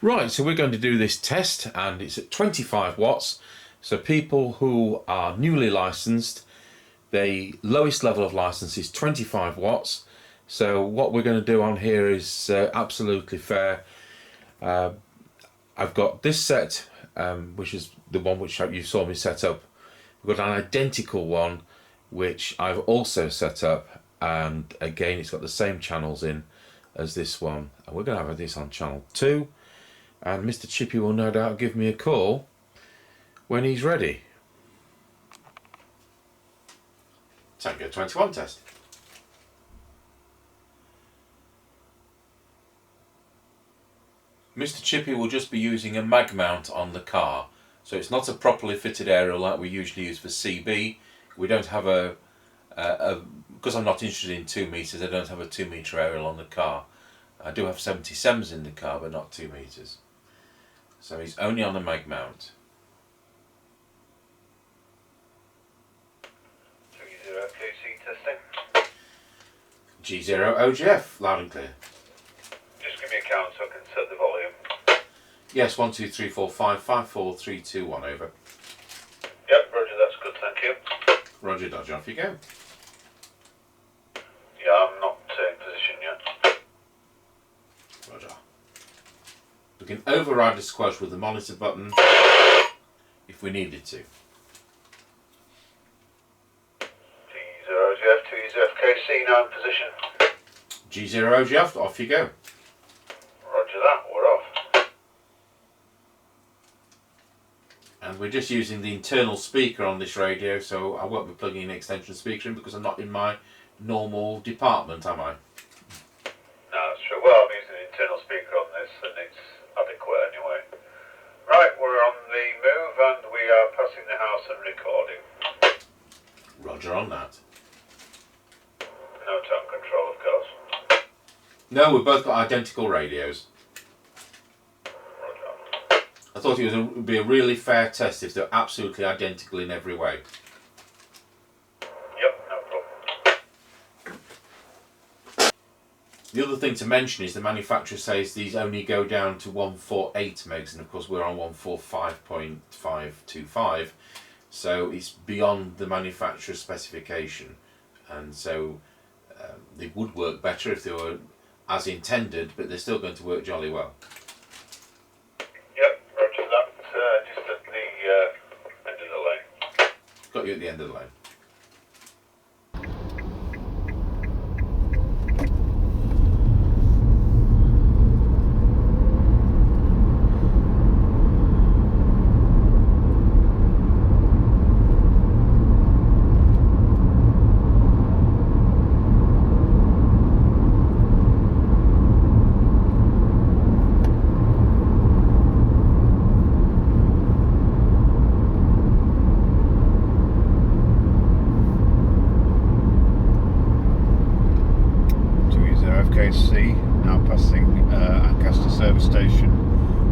Right, so we're going to do this test, and it's at 25 watts. So people who are newly licensed, the lowest level of license is 25 watts. So what we're going to do on here is absolutely fair. I've got this set, which is the one which you saw me set up. We've got an identical one which I've also set up, and again it's got the same channels in as this one, and we're going to have this on channel 2, and Mr. Chippie will no doubt give me a call when he's ready. Tango 21 test. Mr. Chippie will just be using a mag mount on the car, so it's not a properly fitted aerial like we usually use for CB. We don't have because I'm not interested in 2 meters, I don't have a 2 metre aerial on the car. I do have 77s in the car, but not 2 meters. So he's only on the mag mount. G0 OGF, loud and clear. Just give me a count so I can set the volume. Yes, 1, 2, 3, 4, 5, 5, 4, 3, 2, 1, over. Yep, roger, that's good, thank you. Roger, dodge, off you go. Yeah, I'm not in position yet. Roger. We can override the squash with the monitor button if we needed to. G0GF, 2UZFKC, now in position. G0 OGF, off you go. Roger that, we're off. And we're just using the internal speaker on this radio, so I won't be plugging an extension speaker in because I'm not in my normal department, am I? No, that's true. Well, I'm using an internal speaker on this and it's adequate anyway. Right, we're on the move and we are passing the house and recording. Roger on that. No tone control, of course. No, we've both got identical radios. Roger. I thought it would be a really fair test if they're absolutely identical in every way. Yep, no problem. The other thing to mention is the manufacturer says these only go down to 148 megs, and of course we're on 145.525, so it's beyond the manufacturer's specification, and so they would work better if they were as intended, but they're still going to work jolly well. Yep, roger that. Just at the end of the lane. Got you at the end of the lane. FKC, now passing Ancaster service station,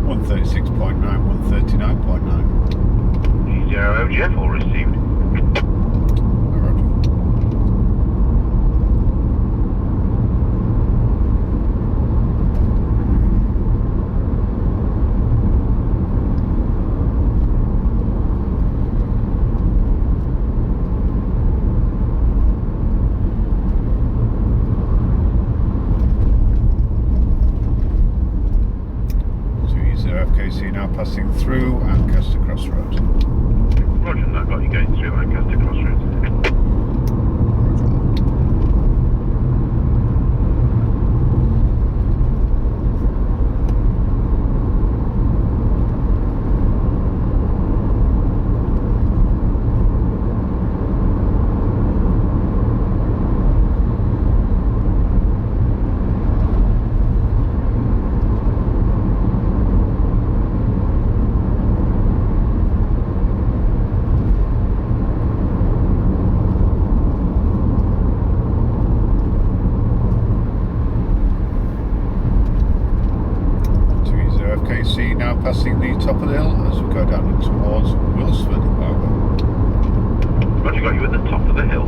136.9, 139.9. G0 OGF, all received. FKC now passing through Ancaster Crossroads. Roger that, got you going through Ancaster Crossroads. FKC now passing the top of the hill as we go down towards Wilsford. Roger, got you at the top of the hill.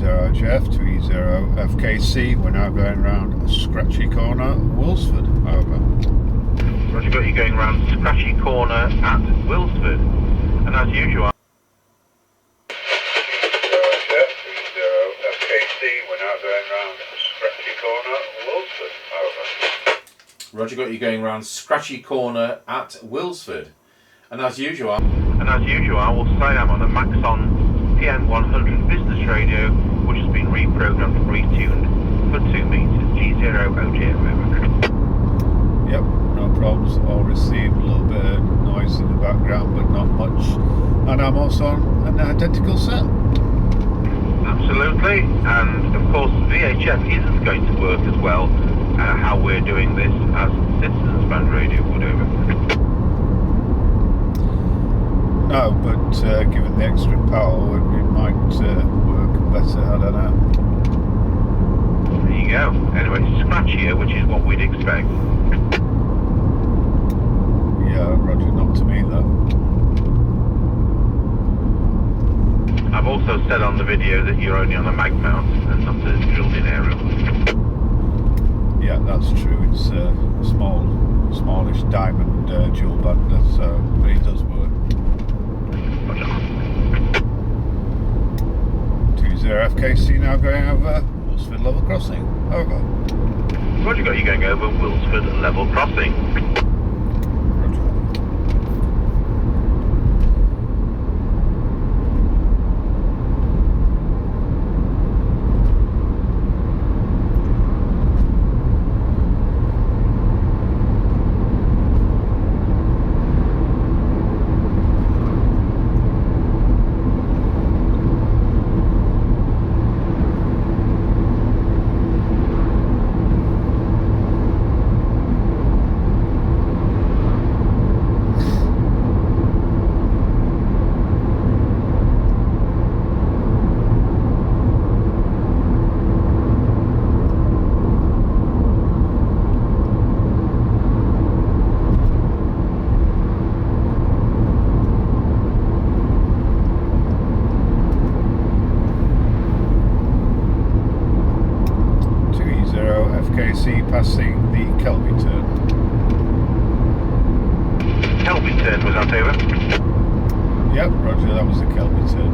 2E0 FKC, we're now going around a scratchy corner, Wilsford, over. Roger, got you going around Scratchy Corner at Wilsford. And as usual... 2E0 FKC, we're now going around Scratchy Corner, Wilsford, over. Roger, got you going around Scratchy Corner at Wilsford. And as usual, I will say I'm on a Maxon PM100 business radio, which has been reprogrammed and retuned for 2 meters. G0 OJF, over. Yep, no problems. All received, a little bit of noise in the background, but not much. And I'm also on an identical set. Absolutely, and of course VHF isn't going to work as well how we're doing this as Citizens Band Radio would, over. No, but given the extra power, it might work better, I don't know. There you go. Anyway, scratchier, which is what we'd expect. Yeah, Roger, not to me though. I've also said on the video that you're only on a magmount and not a drilled-in aerial. Yeah, that's true. It's a smallish diamond dual bander, so but it does work. 2E0 FKC now going over Wilsford level crossing. Over. Roger, got you going over Wilsford level crossing. Roger. 2E0 FKC passing the Kelby turn. Kelby turn, was that over? Yep, Roger, that was the Kelby turn.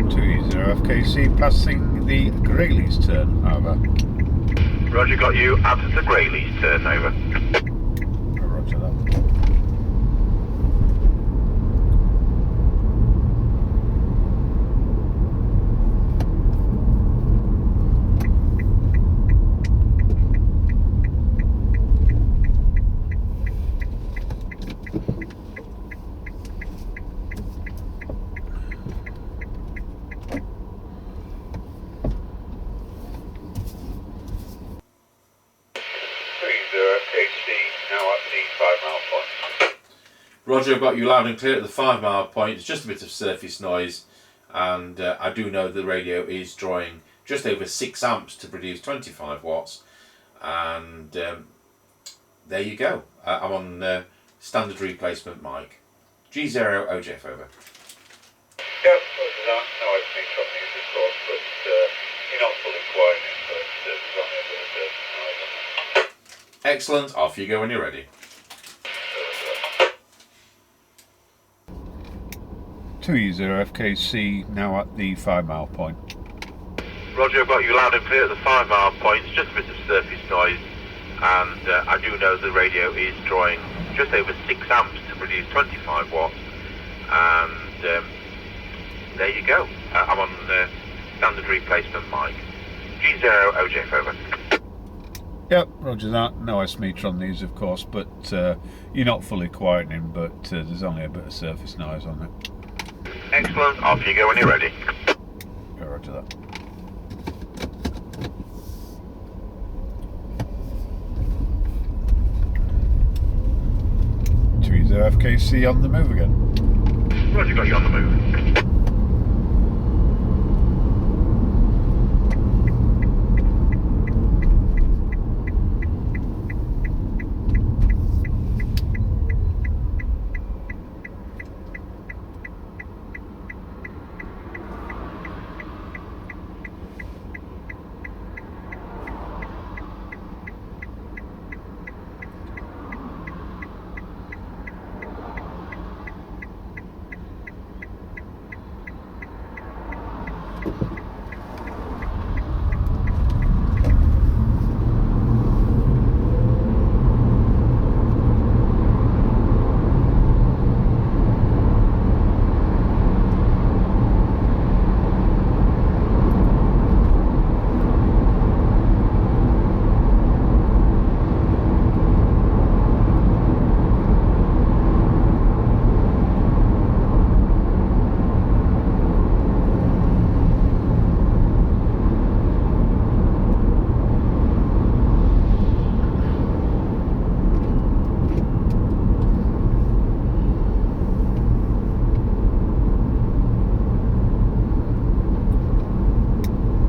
Roger. FKC passing the Grayleys turn, over. Roger, got you at the Grayleys turn, over. Roger that. Roger, I've got you loud and clear at the 5 mile point. It's just a bit of surface noise, and I do know the radio is drawing just over 6 amps to produce 25 watts, and there you go. I'm on standard replacement mic. G0 OJF, over. Yep, Roger that. No opening from these, of course, but you're not fully quiet, but there's only a bit of noise on it. Excellent, off you go when you're ready. 2E0 FKC now at the 5 mile point. Roger, I've got you loud and clear at the 5 mile point. It's just a bit of surface noise, and I do know the radio is drawing just over 6 amps to produce 25 watts, and there you go. I'm on the standard replacement mic. G0 OJ over. Yep, roger that. No S-meter on these, of course, but you're not fully quietening, but there's only a bit of surface noise on it. Excellent, off you go when you're ready. Yeah, roger that. Tweezer FKC on the move again. Roger, got you on the move.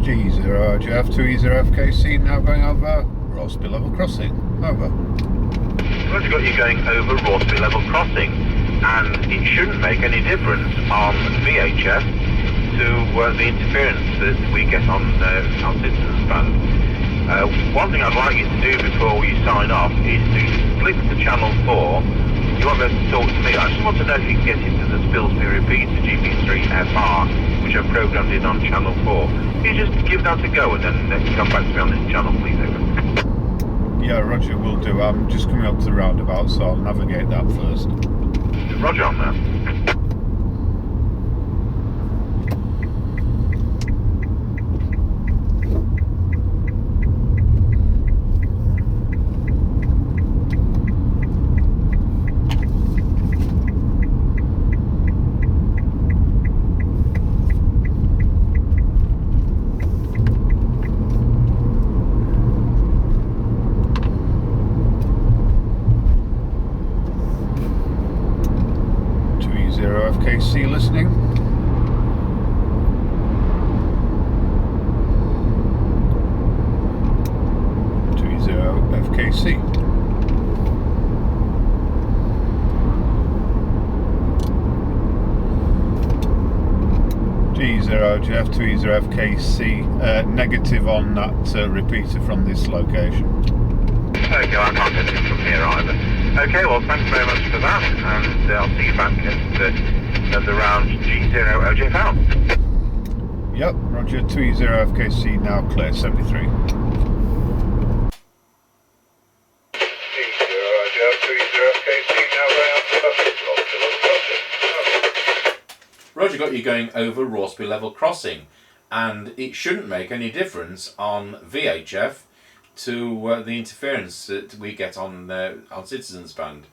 G0 Jeff, Tweezer FKC now going over Rossby Level Crossing. Over. Roger, got you going over Rossby Level Crossing, and it shouldn't make any difference on VHF to the interference that we get on Citizens Band. One thing I'd like you to do before you sign off is to flick to channel 4. You won't be able to talk to me. I just want to know if you can get into the Spilsby repeater GB3FR, which I've programmed in on channel 4. Can you just give that a go and then come back to me on this channel, please, over? Yeah, roger, will do. I'm just coming up to the roundabout, so I'll navigate that first. Roger on that. 0 FKC listening. FKC. G0 Jeff, Tweezer FKC, negative on that repeater from this location. Okay, well, I can't get it from here either. Okay, well, thanks very much for that, and I'll see you back at the round G0 OJ foul. Yep, roger, Tweezer FKC now clear, 73. Roger, got you going over Rossby Level Crossing, and it shouldn't make any difference on VHF to the interference that we get on Citizens Band.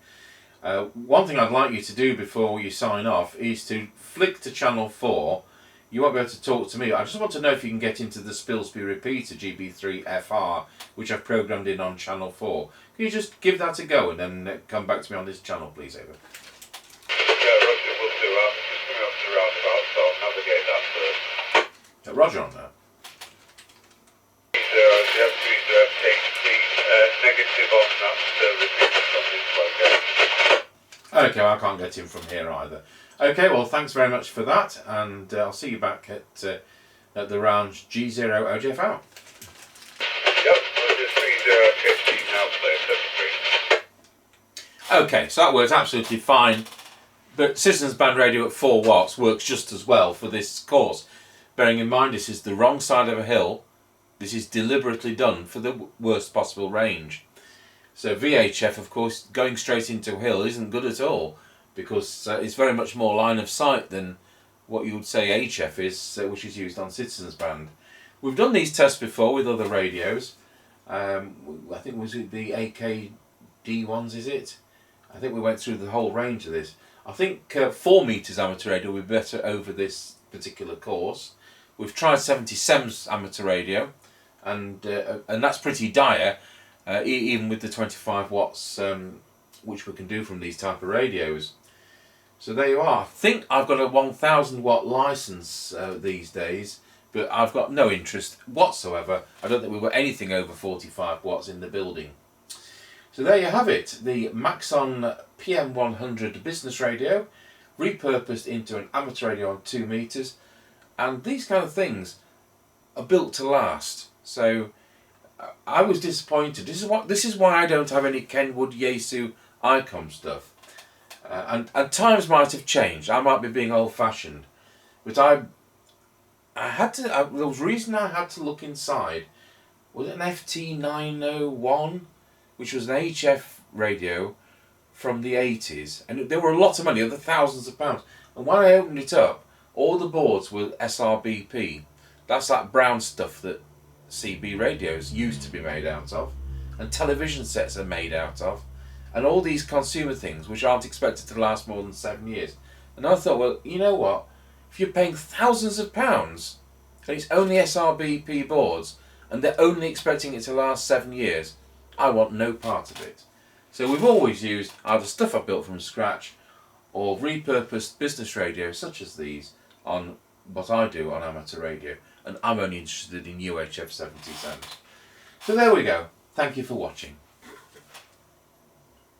One thing I'd like you to do before you sign off is to flick to channel 4. You won't be able to talk to me. I just want to know if you can get into the Spilsby repeater GB3FR, which I've programmed in on channel 4. Can you just give that a go and then come back to me on this channel, please, over? Yeah, Roger, will do. I'm just coming up to the roundabout, so I'll navigate that first. Roger on that. Negative on that repeater from this location. Okay, well, I can't get in from here either. Okay, well, thanks very much for that, and I'll see you back at the round G0 OJFL. Yep, Roger, 30 now clear, 73. Okay, so that works absolutely fine, but Citizens Band Radio at 4 watts works just as well for this course. Bearing in mind this is the wrong side of a hill, this is deliberately done for the worst possible range. So VHF, of course, going straight into a hill isn't good at all, because it's very much more line of sight than what you would say HF is, which is used on Citizens Band. We've done these tests before with other radios. I think was it the AKD ones, is it? I think we went through the whole range of this. I think 4 metres amateur radio would be better over this particular course. We've tried 77's amateur radio, and that's pretty dire, even with the 25 watts, which we can do from these type of radios. So there you are. I think I've got a 1000 watt license these days, but I've got no interest whatsoever. I don't think we've got anything over 45 watts in the building. So there you have it, the Maxon PM100 business radio, repurposed into an amateur radio on 2 metres, and these kind of things are built to last. So I was disappointed. This is why I don't have any Kenwood, Yaesu, ICOM stuff. And times might have changed. I might be being old-fashioned, but there was a reason I had to look inside. Was it an FT901, which was an HF radio from the 80s, and there were a lot of money, other thousands of pounds. And when I opened it up, all the boards were SRBP. That's that brown stuff that CB radios used to be made out of, and television sets are made out of, and all these consumer things which aren't expected to last more than 7 years. And I thought, well, you know what? If you're paying thousands of pounds and it's only SRBP boards and they're only expecting it to last 7 years, I want no part of it. So we've always used either stuff I built from scratch or repurposed business radios such as these on what I do on amateur radio, and I'm only interested in UHF 77s. So there we go. Thank you for watching.